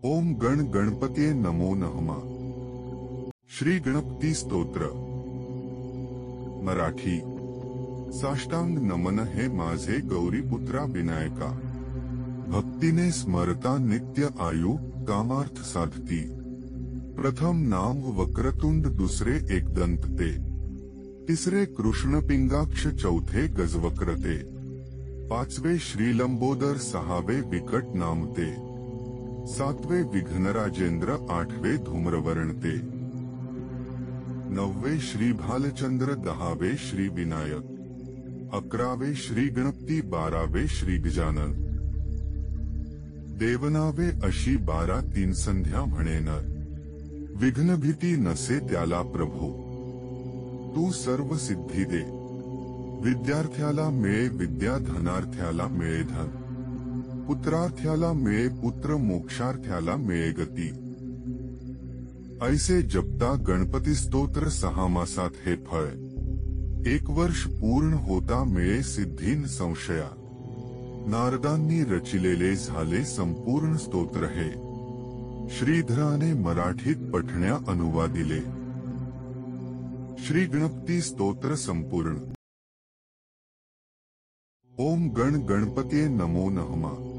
ओम गण गणपतीये नमो नमः। श्री गणपती स्तोत्र मराठी। साष्टांग नमन हे माझे गौरीपुत्रा विनायका, भक्तीने स्मरता नित्य आयु कामार्थ साधती। प्रथम नाम वक्रतुंड, दुसरे एकदंत ते, तिसरे कृष्ण पिंगाक्ष, चौथे गजवक्र ते, पाचवे श्रीलंबोदर, सहावे विकट नाम ते, सातवे विघ्नराजेंद्र, आठवे धूम्रवर्ण ते, नववे श्री भालचंद्र, दहावे श्री विनायक, अकरावे श्री गणपती, बारावे श्री गजानन, देवनावे अशी 12 तीन संध्या म्हणेन। विघ्नभीती नसे त्याला प्रभू, तू सर्व सिद्धी दे। विद्यार्थ्याला मिळे विद्या, धनार्थ्याला मिळे धन, पुत्रार्थ्याला मिळे पुत्र, मोक्षार्थ्याला मिळे गती। ऐसे जपता गणपती स्तोत्र 6 मासात हे फळ, 1 वर्ष पूर्ण होता मिळे सिद्धी न संशया। नारदांनी रचिलेले झाले संपूर्ण स्तोत्र हे, श्रीधराने मराठीत पठण्या अनुवादिले। श्री गणपती स्तोत्र संपूर्ण। ओम गण गणपतीये नमो नमः।